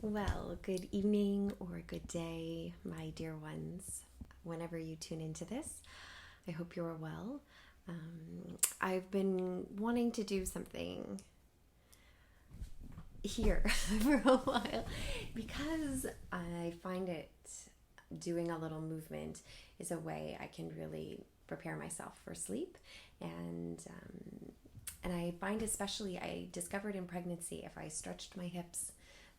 Well, good evening or good day, my dear ones, whenever you tune into this. I hope you're well. I've been wanting to do something here for a while because I find it doing a little movement is a way I can really prepare myself for sleep. And I find especially I discovered in pregnancy if I stretched my hips,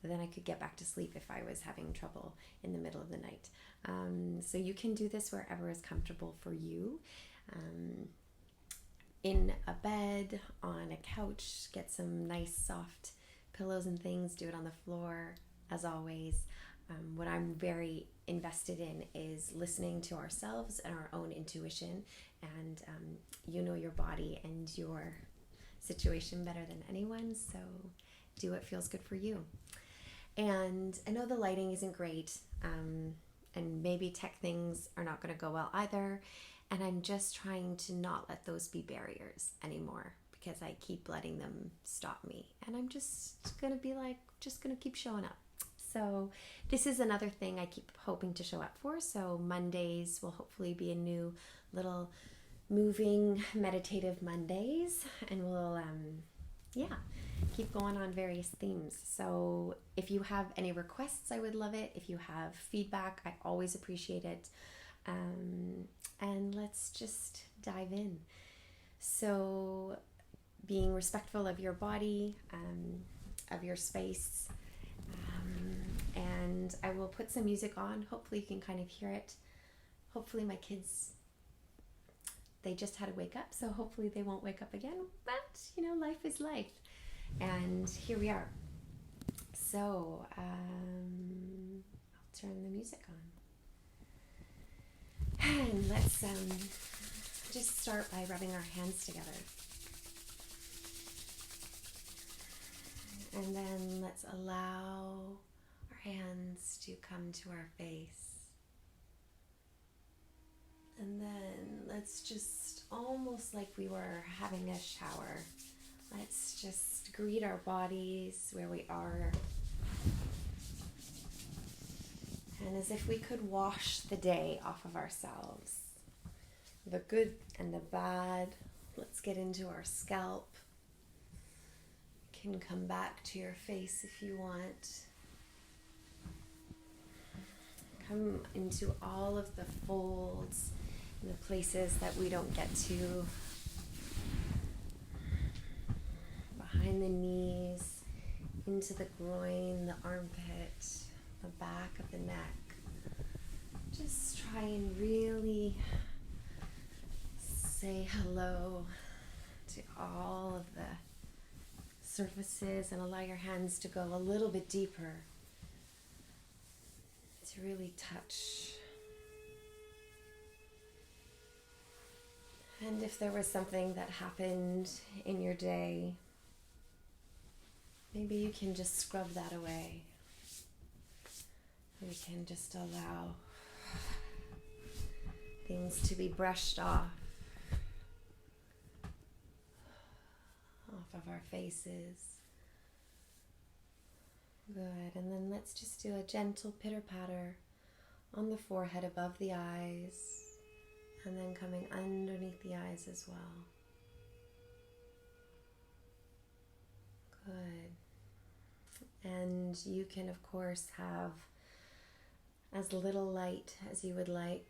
then I could get back to sleep if I was having trouble in the middle of the night. So you can do this wherever is comfortable for you. In a bed, on a couch, get some nice soft pillows and things, do it on the floor, as always. What I'm very invested in is listening to ourselves and our own intuition, and you know your body and your situation better than anyone, so do what feels good for you. And I know the lighting isn't great, and maybe tech things are not going to go well either, and I'm just trying to not let those be barriers anymore because I keep letting them stop me, and I'm just going to be like, just going to keep showing up. So this is another thing I keep hoping to show up for. So Mondays will hopefully be a new little moving meditative Mondays, and we'll keep going on various themes. So if you have any requests, I would love it. If you have feedback, I always appreciate it. And let's just dive in. So being respectful of your body, of your space, and I will put some music on. Hopefully you can kind of hear it. Hopefully my kids, they just had to wake up, so hopefully they won't wake up again. But, life is life. And here we are. So, I'll turn the music on. And let's just start by rubbing our hands together. And then let's allow our hands to come to our face. And then let's just, almost like we were having a shower, let's just greet our bodies where we are. And as if we could wash the day off of ourselves. The good and the bad. Let's get into our scalp. You can come back to your face if you want. Come into all of the folds and the places that we don't get to. Behind the knees, into the groin, the armpit, the back of the neck. Just try and really say hello to all of the surfaces and allow your hands to go a little bit deeper to really touch. And if there was something that happened in your day, maybe you can just scrub that away. We can just allow things to be brushed off of our faces. Good. And then let's just do a gentle pitter-patter on the forehead above the eyes, and then coming underneath the eyes as well. Good. And you can, of course, have as little light as you would like.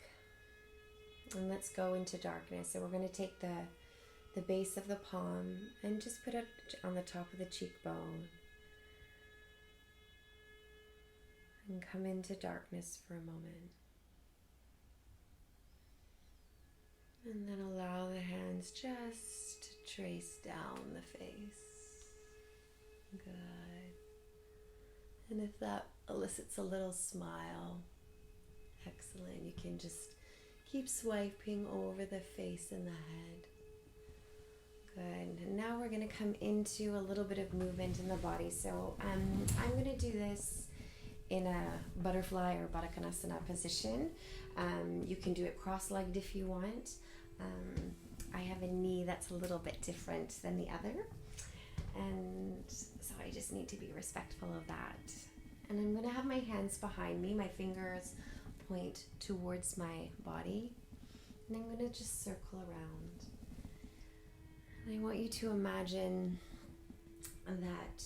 And let's go into darkness. So we're going to take the base of the palm and just put it on the top of the cheekbone. And come into darkness for a moment. And then allow the hands just to trace down the face. Good. And if that elicits a little smile, excellent. You can just keep swiping over the face and the head. Good. And now we're going to come into a little bit of movement in the body. So I'm going to do this in a butterfly or Baddha Konasana position. You can do it cross-legged if you want. I have a knee that's a little bit different than the other, and so I just need to be respectful of that. And I'm going to have my hands behind me. My fingers point towards my body. And I'm going to just circle around. And I want you to imagine that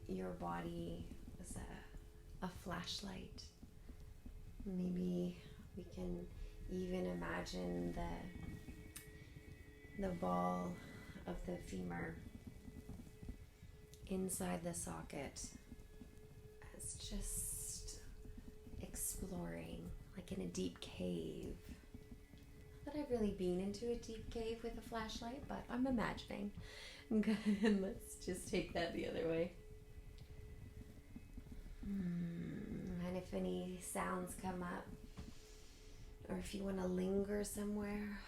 your body is a flashlight. Maybe we can even imagine the ball of the femur inside the socket as just exploring, like in a deep cave. Not that I've really been into a deep cave with a flashlight, but I'm imagining. Good, let's just take that the other way. And if any sounds come up, or if you want to linger somewhere,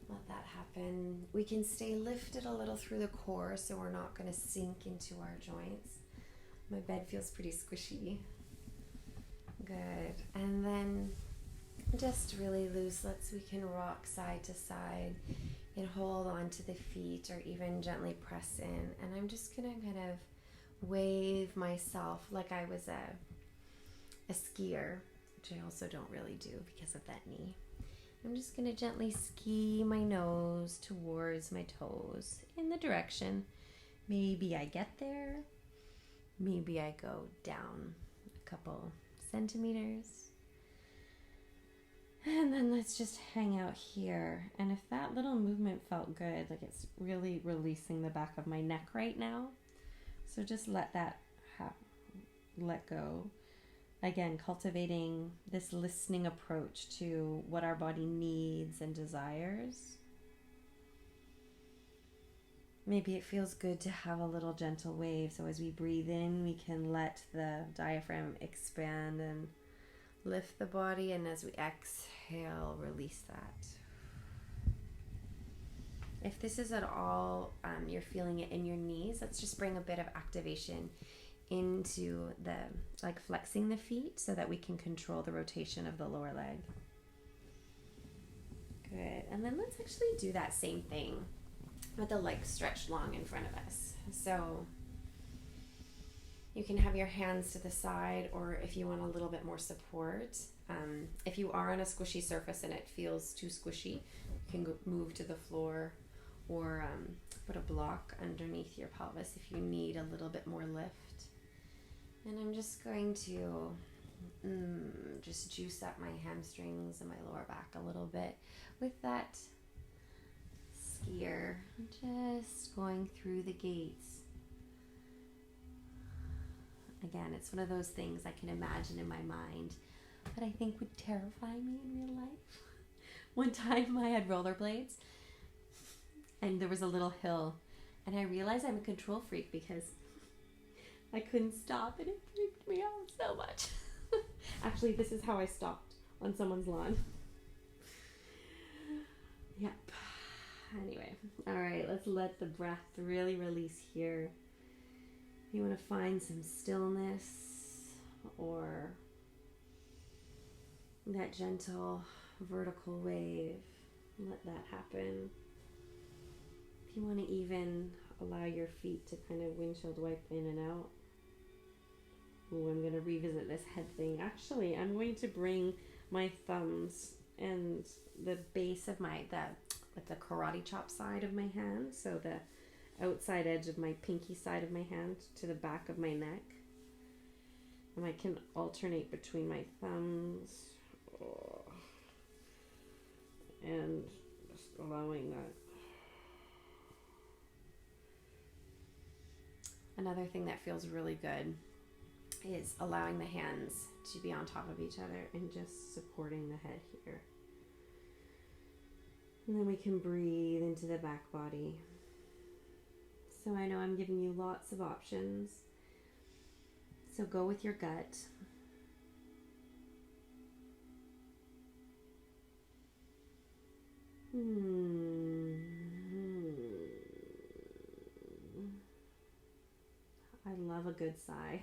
let that happen. We can stay lifted a little through the core so we're not going to sink into our joints. My bed feels pretty squishy. Good. And then just really loose. We can rock side to side and hold on to the feet or even gently press in. And I'm just going to kind of wave myself like I was a skier, which I also don't really do because of that knee. I'm just going to gently ski my nose towards my toes in the direction. Maybe I get there. Maybe I go down a couple centimeters. And then let's just hang out here. And if that little movement felt good, like it's really releasing the back of my neck right now. So just let that let go. Again, cultivating this listening approach to what our body needs and desires. Maybe it feels good to have a little gentle wave. So as we breathe in, we can let the diaphragm expand and lift the body. And as we exhale, release that. If this is at all, you're feeling it in your knees, let's just bring a bit of activation into flexing the feet so that we can control the rotation of the lower leg. Good. And then let's actually do that same thing with the legs stretched long in front of us. So you can have your hands to the side, or if you want a little bit more support, if you are on a squishy surface and it feels too squishy, you can move to the floor or put a block underneath your pelvis if you need a little bit more lift. And I'm just going to just juice up my hamstrings and my lower back a little bit with that skier, just going through the gates. Again, it's one of those things I can imagine in my mind, but I think would terrify me in real life. One time I had rollerblades and there was a little hill, and I realized I'm a control freak because I couldn't stop, and it freaked me out so much. Actually, this is how I stopped on someone's lawn. Yep. Anyway, all right, let's let the breath really release here. You want to find some stillness or that gentle vertical wave. Let that happen. If you want to even allow your feet to kind of windshield wipe in and out. Ooh, I'm going to revisit this head thing. Actually, I'm going to bring my thumbs and the base of the karate chop side of my hand, so the outside edge of my pinky side of my hand to the back of my neck. And I can alternate between my thumbs and just allowing that. Another thing that feels really good is allowing the hands to be on top of each other and just supporting the head here. And then we can breathe into the back body. So I know I'm giving you lots of options. So go with your gut. I love a good sigh.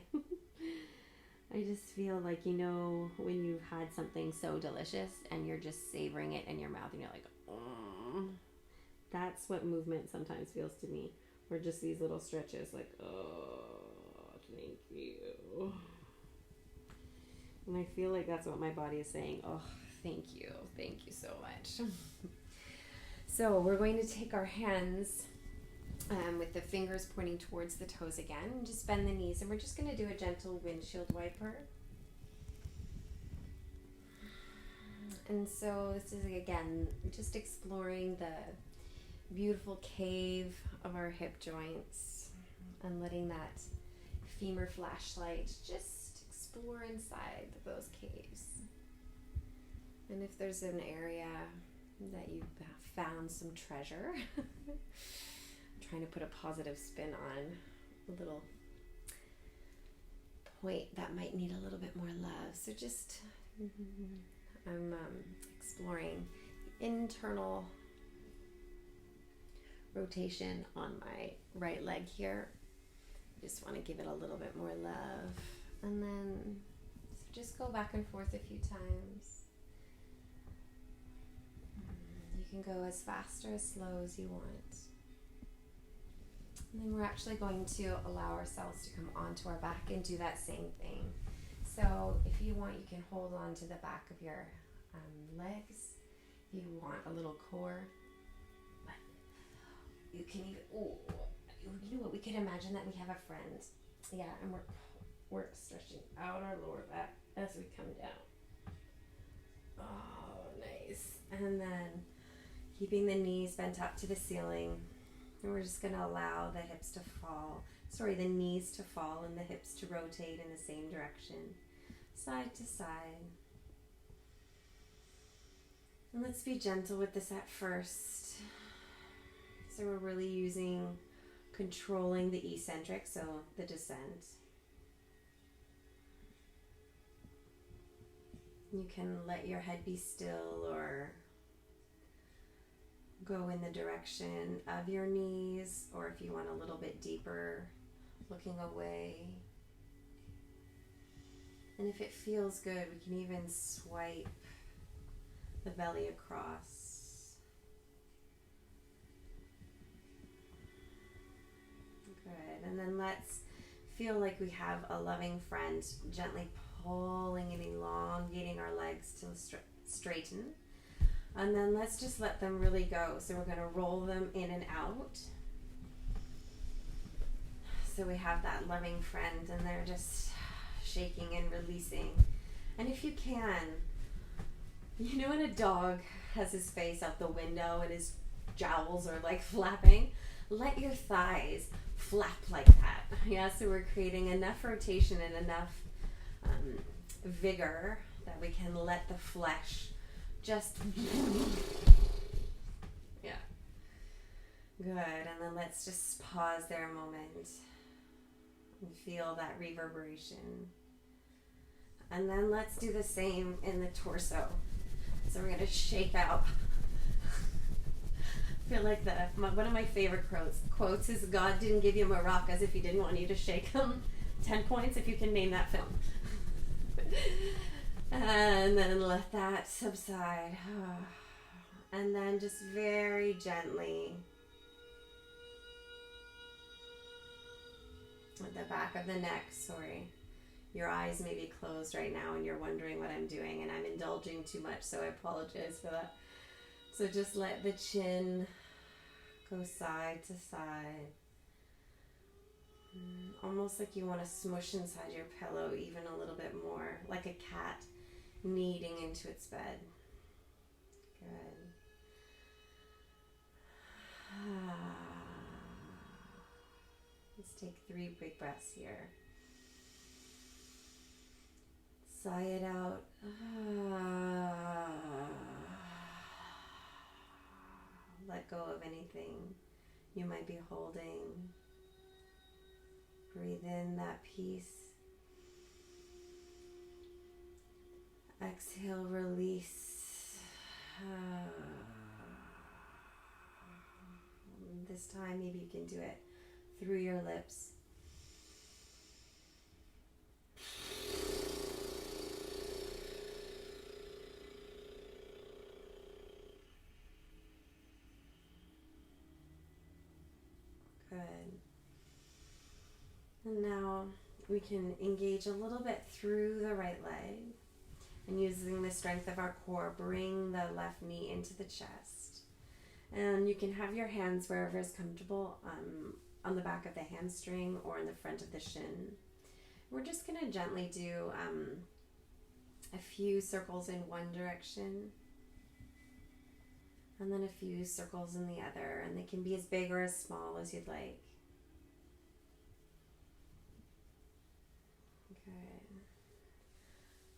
I just feel like, when you've had something so delicious and you're just savoring it in your mouth and you're like, oh. That's what movement sometimes feels to me. or just these little stretches, like, oh, thank you. And I feel like that's what my body is saying. Oh, thank you so much. So we're going to take our hands with the fingers pointing towards the toes again, and just bend the knees, and we're just going to do a gentle windshield wiper. And so this is, again, just exploring the beautiful cave of our hip joints and letting that femur flashlight just explore inside those caves. And if there's an area that you've found some treasure, trying to put a positive spin on a little point that might need a little bit more love. So just, I'm exploring the internal rotation on my right leg here. Just want to give it a little bit more love. And then just go back and forth a few times. You can go as fast or as slow as you want. And then we're actually going to allow ourselves to come onto our back and do that same thing. So if you want, you can hold on to the back of your legs. If you want a little core. But you can even, you know what, we could imagine that we have a friend. Yeah, and we're stretching out our lower back as we come down. Oh, nice. And then keeping the knees bent up to the ceiling. And we're just going to allow the the knees to fall and the hips to rotate in the same direction, side to side. And let's be gentle with this at first. So we're really controlling the eccentric, so the descent. You can let your head be still or go in the direction of your knees, or if you want a little bit deeper, looking away. And if it feels good, we can even swipe the belly across. Good. And then let's feel like we have a loving friend gently pulling and elongating our legs to straighten. And then let's just let them really go. So we're going to roll them in and out. So we have that loving friend and they're just shaking and releasing. And if you can, you know when a dog has his face out the window and his jowls are like flapping? Let your thighs flap like that. Yeah, so we're creating enough rotation and enough vigor that we can let the flesh just, yeah, good. And then let's just pause there a moment and feel that reverberation. And then let's do the same in the torso. So we're going to shake out. I feel like one of my favorite quotes is, God didn't give you maracas if he didn't want you to shake them. 10 points if you can name that film. And then let that subside. And then just very gently at the back of the neck, your eyes may be closed right now and you're wondering what I'm doing, and I'm indulging too much, so I apologize for that. So just let the chin go side to side. Almost like you want to smush inside your pillow even a little bit more, like a cat kneading into its bed. Good. Let's take 3 big breaths here. Sigh it out. Let go of anything you might be holding. Breathe in that peace. Exhale, release. This time, maybe you can do it through your lips. Good. And now we can engage a little bit through the right leg. And using the strength of our core, bring the left knee into the chest. And you can have your hands wherever is comfortable, on the back of the hamstring or in the front of the shin. We're just going to gently do a few circles in one direction and then a few circles in the other. And they can be as big or as small as you'd like.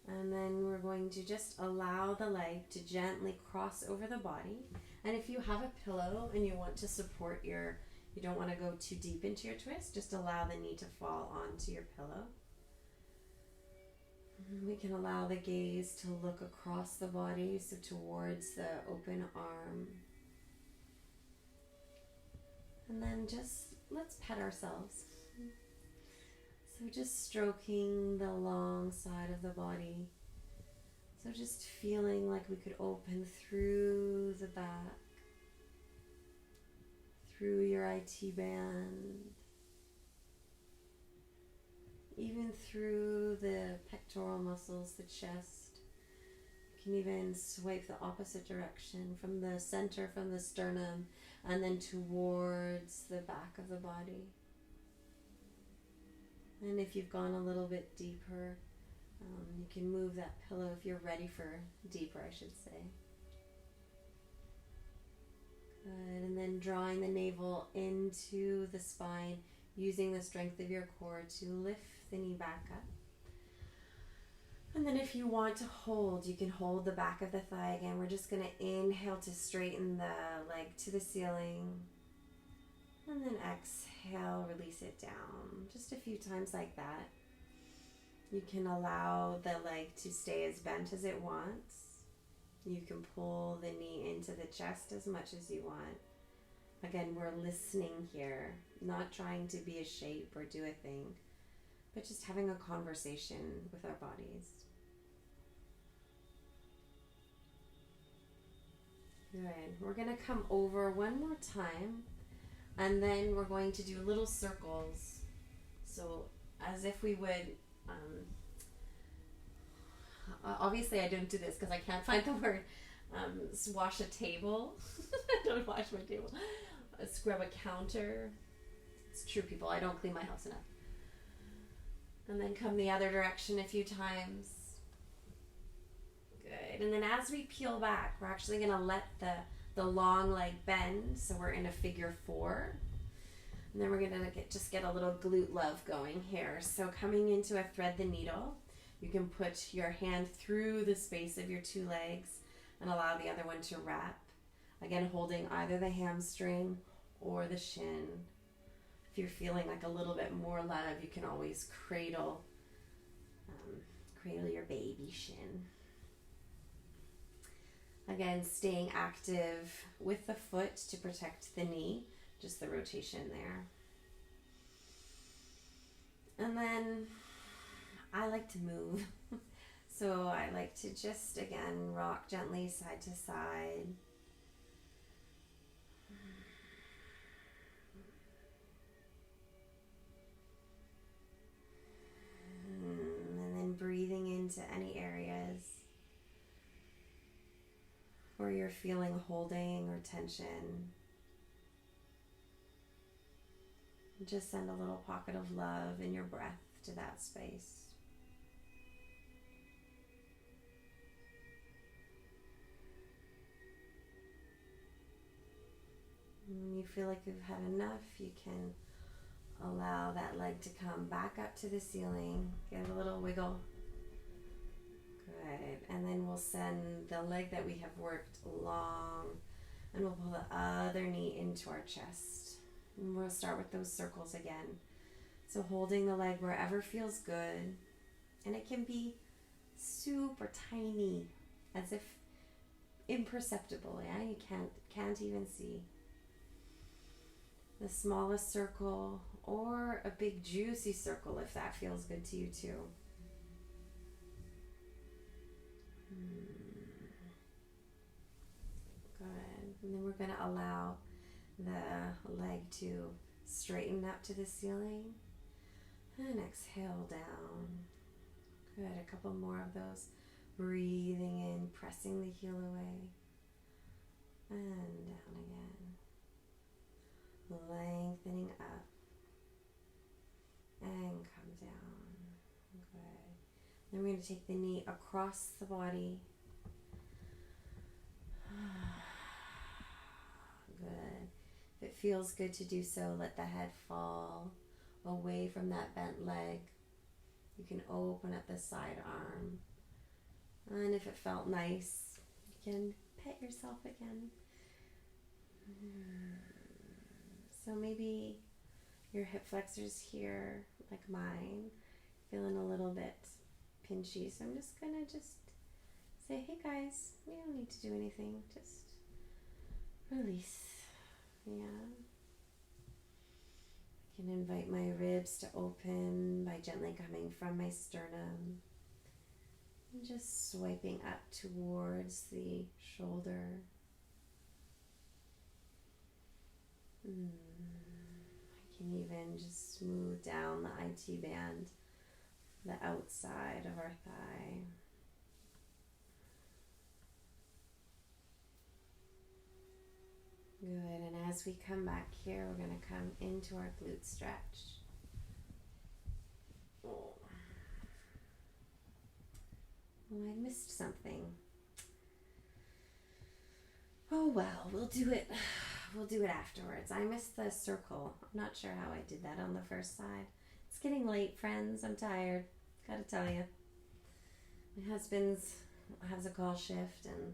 And then we're going to just allow the leg to gently cross over the body. And if you have a pillow and you want to support you don't want to go too deep into your twist, just allow the knee to fall onto your pillow. And we can allow the gaze to look across the body, so towards the open arm. And then just let's pet ourselves. So just stroking the long side of the body. So just feeling like we could open through the back, through your IT band, even through the pectoral muscles, the chest. You can even swipe the opposite direction from the center, from the sternum, and then towards the back of the body. And if you've gone a little bit deeper, you can move that pillow if you're ready for deeper, I should say. Good. And then drawing the navel into the spine, using the strength of your core to lift the knee back up. And then if you want to hold, you can hold the back of the thigh again. We're just going to inhale to straighten the leg to the ceiling. And then exhale, release it down. Just a few times like that. You can allow the leg to stay as bent as it wants. You can pull the knee into the chest as much as you want. Again, we're listening here, not trying to be a shape or do a thing, but just having a conversation with our bodies. Good. We're going to come over one more time. And then we're going to do little circles. So as if we would, obviously I don't do this because I can't find the word, wash a table. I don't wash my table. Scrub a counter. It's true, people, I don't clean my house enough. And then come the other direction a few times. Good. And then as we peel back, we're actually going to let the long leg bend, so we're in a figure 4. And then we're going to just get a little glute love going here. So coming into a thread the needle, you can put your hand through the space of your 2 legs and allow the other one to wrap. Again, holding either the hamstring or the shin. If you're feeling like a little bit more love, you can always cradle your baby shin. Again, staying active with the foot to protect the knee, just the rotation there. And then I like to move. So I like to just, again, rock gently side to side. And then breathing into any areas where you're feeling holding or tension. Just send a little pocket of love in your breath to that space. When you feel like you've had enough, you can allow that leg to come back up to the ceiling. Give it a little wiggle. Good. And then we'll send the leg that we have worked long, and we'll pull the other knee into our chest. And we'll start with those circles again. So holding the leg wherever feels good. And it can be super tiny, as if imperceptible. Yeah, you can't even see. The smallest circle, or a big juicy circle if that feels good to you too. Good. And then we're going to allow the leg to straighten up to the ceiling. And exhale down. Good. A couple more of those. Breathing in, pressing the heel away. And down again. Lengthening up. And come down. Good. Then we're going to take the knee across the body. Good. If it feels good to do so, let the head fall away from that bent leg. You can open up the side arm. And if it felt nice, you can pet yourself again. So maybe your hip flexors here, like mine, feeling a little bit pinchy. So I'm just gonna say, hey guys, we don't need to do anything. Just release. Yeah. I can invite my ribs to open by gently coming from my sternum and just swiping up towards the shoulder. I can even just smooth down the IT band, the outside of our thigh. Good, and as we come back here, we're going to come into our glute stretch. Oh, I missed something. Oh well, we'll do it afterwards. I missed the circle. I'm not sure how I did that on the first side. It's getting late, friends. I'm tired. Gotta tell you. My husband has a call shift, and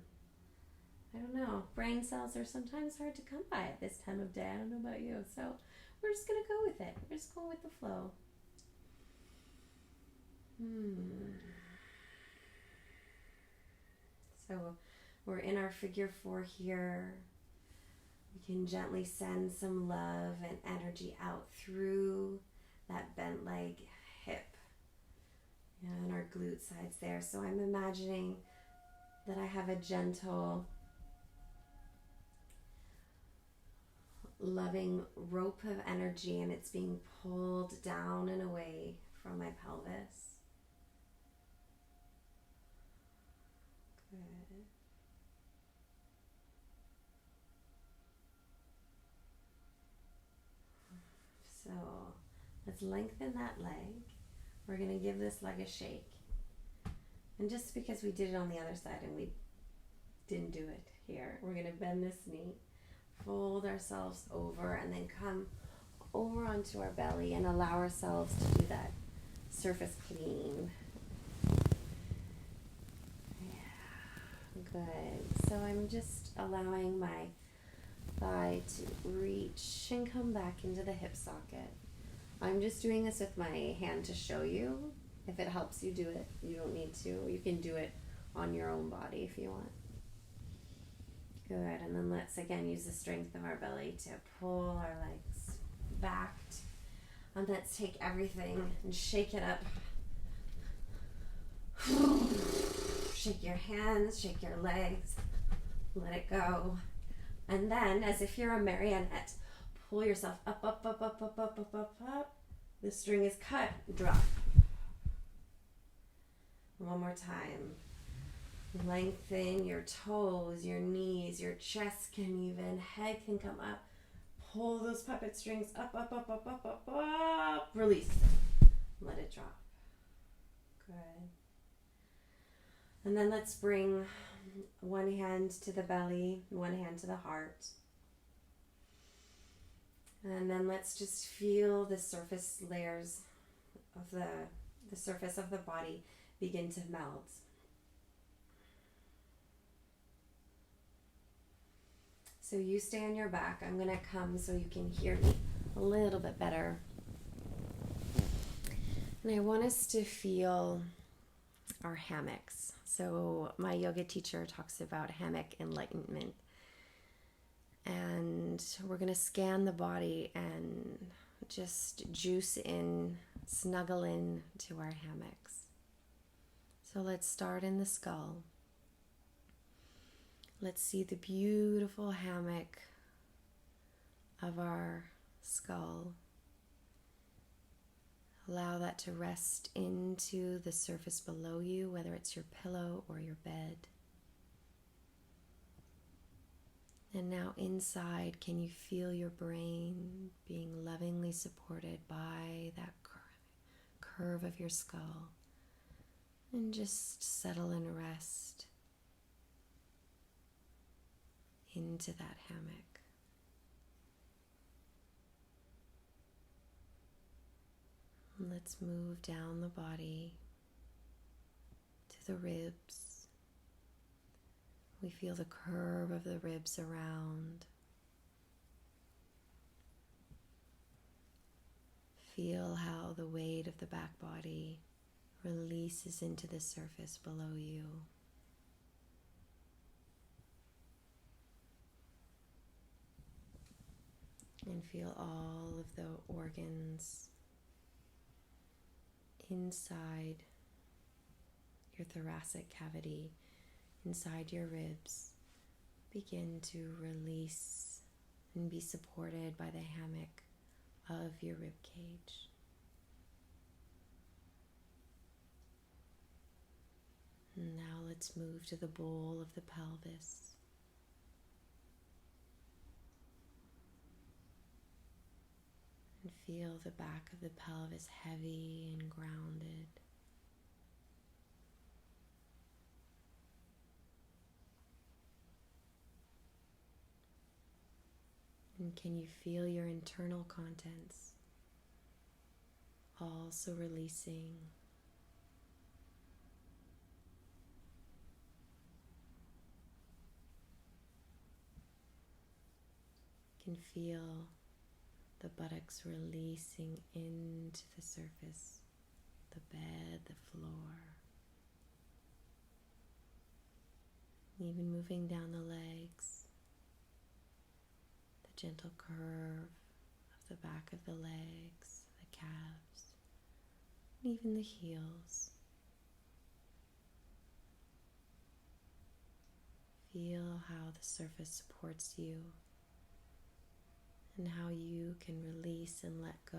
I don't know. Brain cells are sometimes hard to come by at this time of day. I don't know about you. So we're just going to go with it. We're just going with the flow. So we're in our figure 4 here. We can gently send some love and energy out through that bent leg, hip, and our glute sides there. So I'm imagining that I have a gentle, loving rope of energy, and it's being pulled down and away from my pelvis. Good. So let's lengthen that leg. We're going to give this leg a shake. And just because we did it on the other side and we didn't do it here, we're going to bend this knee, fold ourselves over, and then come over onto our belly and allow ourselves to do that surface clean. Yeah, good. So I'm just allowing my thigh to reach and come back into the hip socket. I'm just doing this with my hand to show you. If it helps you do it, you don't need to. You can do it on your own body if you want. Good, and then let's again use the strength of our belly to pull our legs back. And let's take everything and shake it up. Shake your hands, shake your legs, let it go. And then, as if you're a marionette, pull yourself up, up, up, up, up, up, up, up, up. The string is cut, drop. One more time. Lengthen your toes, your knees, your chest can even, head can come up. Pull those puppet strings up, up, up, up, up, up, up. Release. Let it drop. Good. And then let's bring one hand to the belly, one hand to the heart. And then let's just feel the surface layers of the surface of the body begin to melt. So you stay on your back. I'm going to come so you can hear me a little bit better. And I want us to feel our hammocks. So my yoga teacher talks about hammock enlightenment. And we're going to scan the body and just juice in, snuggle in to our hammocks. So let's start in the skull. Let's see the beautiful hammock of our skull. Allow that to rest into the surface below you, whether it's your pillow or your bed. And now inside, can you feel your brain being lovingly supported by that curve of your skull? And just settle and rest into that hammock. Let's move down the body to the ribs. We feel the curve of the ribs around. Feel how the weight of the back body releases into the surface below you. And feel all of the organs inside your thoracic cavity, inside your ribs, begin to release and be supported by the hammock of your rib cage. And now let's move to the bowl of the pelvis. And feel the back of the pelvis heavy and grounded. And can you feel your internal contents also releasing? You can feel the buttocks releasing into the surface, the bed, the floor. Even moving down the legs, the gentle curve of the back of the legs, the calves, and even the heels. Feel how the surface supports you and how you can release and let go.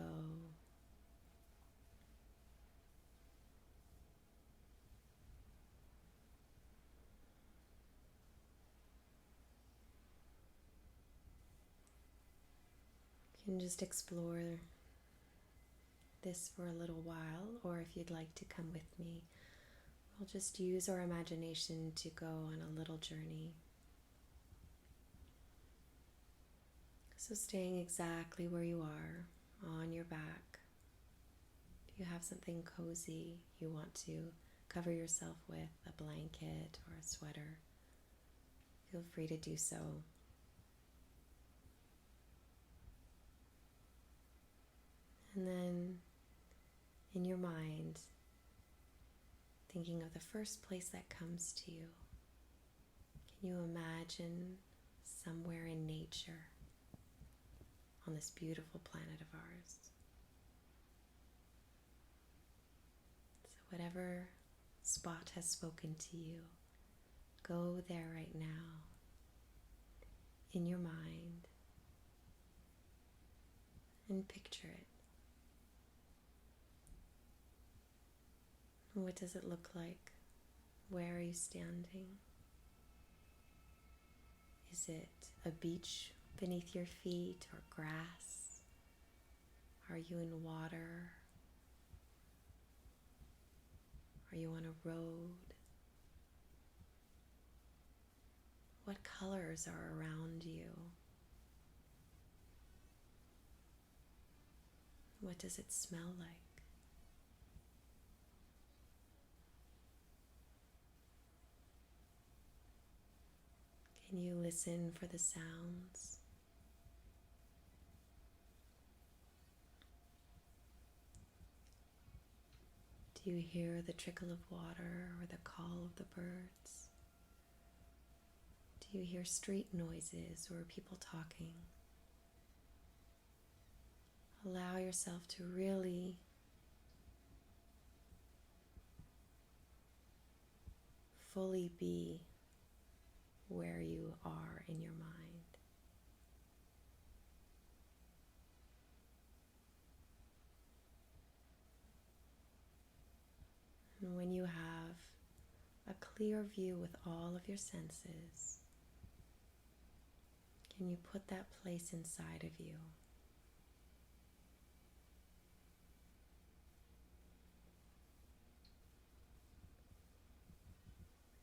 You can just explore this for a little while, or if you'd like to come with me, we'll just use our imagination to go on a little journey. So staying exactly where you are, on your back. If you have something cozy you want to cover yourself with, a blanket or a sweater, feel free to do so. And then in your mind, thinking of the first place that comes to you, can you imagine somewhere in nature on this beautiful planet of ours? So whatever spot has spoken to you, go there right now in your mind and picture it. What does it look like? Where are you standing? Is it a beach beneath your feet or grass? Are you in water? Are you on a road? What colors are around you? What does it smell like? Can you listen for the sounds? Do you hear the trickle of water or the call of the birds? Do you hear street noises or people talking? Allow yourself to really fully be where you are in your mind. clear view with all of your senses, can you put that place inside of you?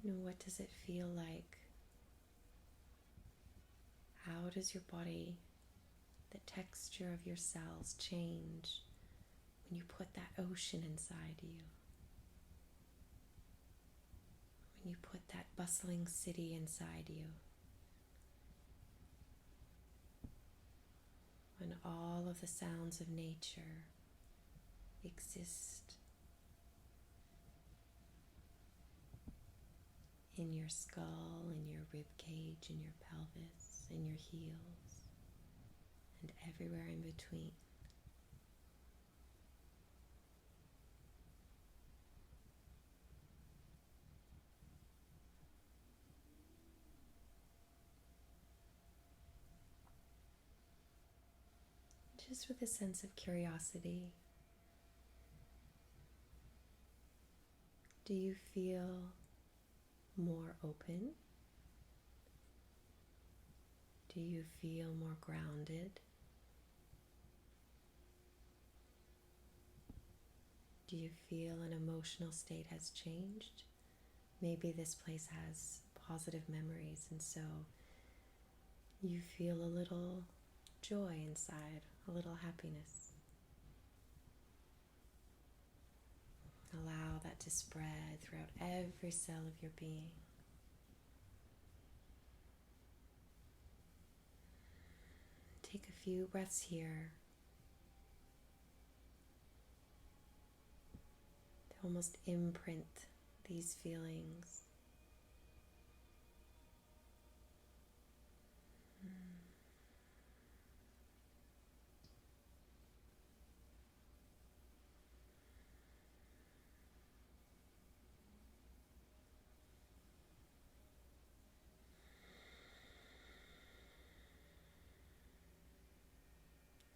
What does it feel like? How does your body, the texture of your cells change when you put that ocean inside you? When you put that bustling city inside you? When all of the sounds of nature exist in your skull, in your rib cage, in your pelvis, in your heels, and everywhere in between. Just with a sense of curiosity, do you feel more open? Do you feel more grounded? Do you feel an emotional state has changed? Maybe this place has positive memories, and so you feel a little joy inside, a little happiness. Allow that to spread throughout every cell of your being. Take a few breaths here to almost imprint these feelings.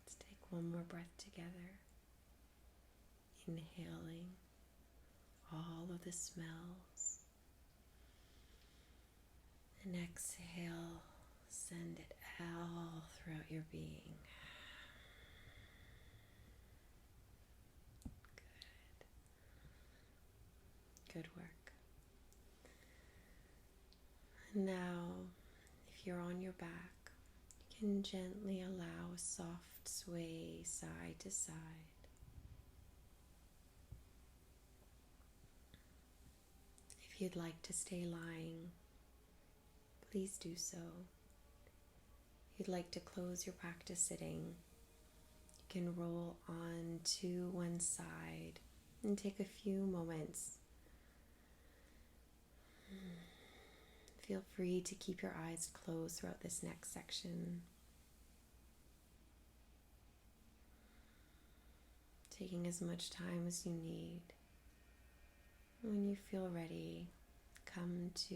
Let's take one more breath together. Inhaling all of the smells, and exhale, send it all throughout your being. Good work. And now, if you're on your back, you can gently allow a soft sway side to side. If you'd like to stay lying, please do so. If you'd like to close your practice sitting, you can roll on to one side and take a few moments. Feel free to keep your eyes closed throughout this next section. Taking as much time as you need. When you feel ready, come to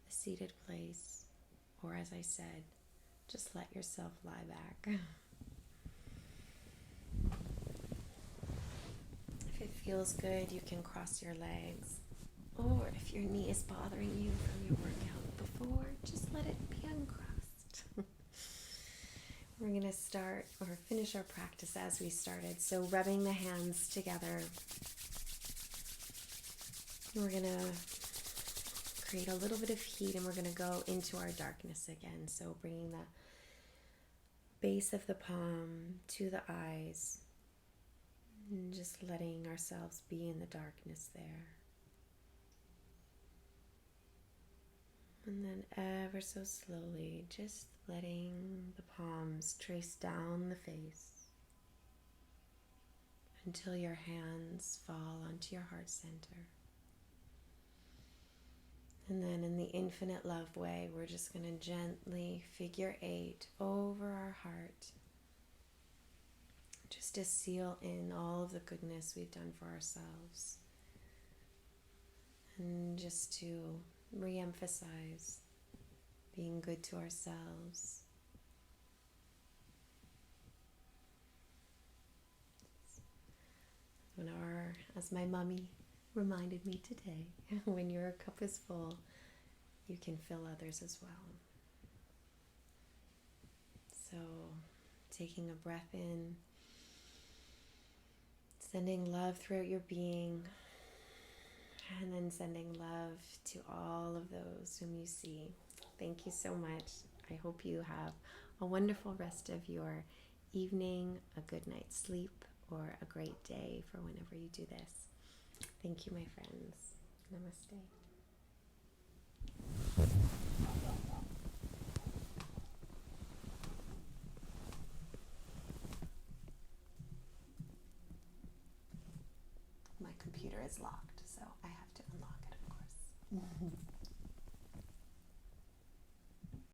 a seated place, or as I said, just let yourself lie back. If it feels good, you can cross your legs. Or if your knee is bothering you from your workout before, just let it be uncrossed. We're going to start or finish our practice as we started. So rubbing the hands together. We're going to create a little bit of heat and we're going to go into our darkness again. So bringing the base of the palm to the eyes and just letting ourselves be in the darkness there. And then ever so slowly, just letting the palms trace down the face until your hands fall onto your heart center. And then in the infinite love way, we're just going to gently figure 8 over our heart, just to seal in all of the goodness we've done for ourselves. And just to re-emphasize being good to ourselves. As my mummy reminded me today. When your cup is full, you can fill others as well. So, taking a breath in, sending love throughout your being, and then sending love to all of those whom you see. Thank you so much. I hope you have a wonderful rest of your evening, a good night's sleep, or a great day for whenever you do this. Thank you, my friends. Namaste. My computer is locked, so I have to unlock it, of course.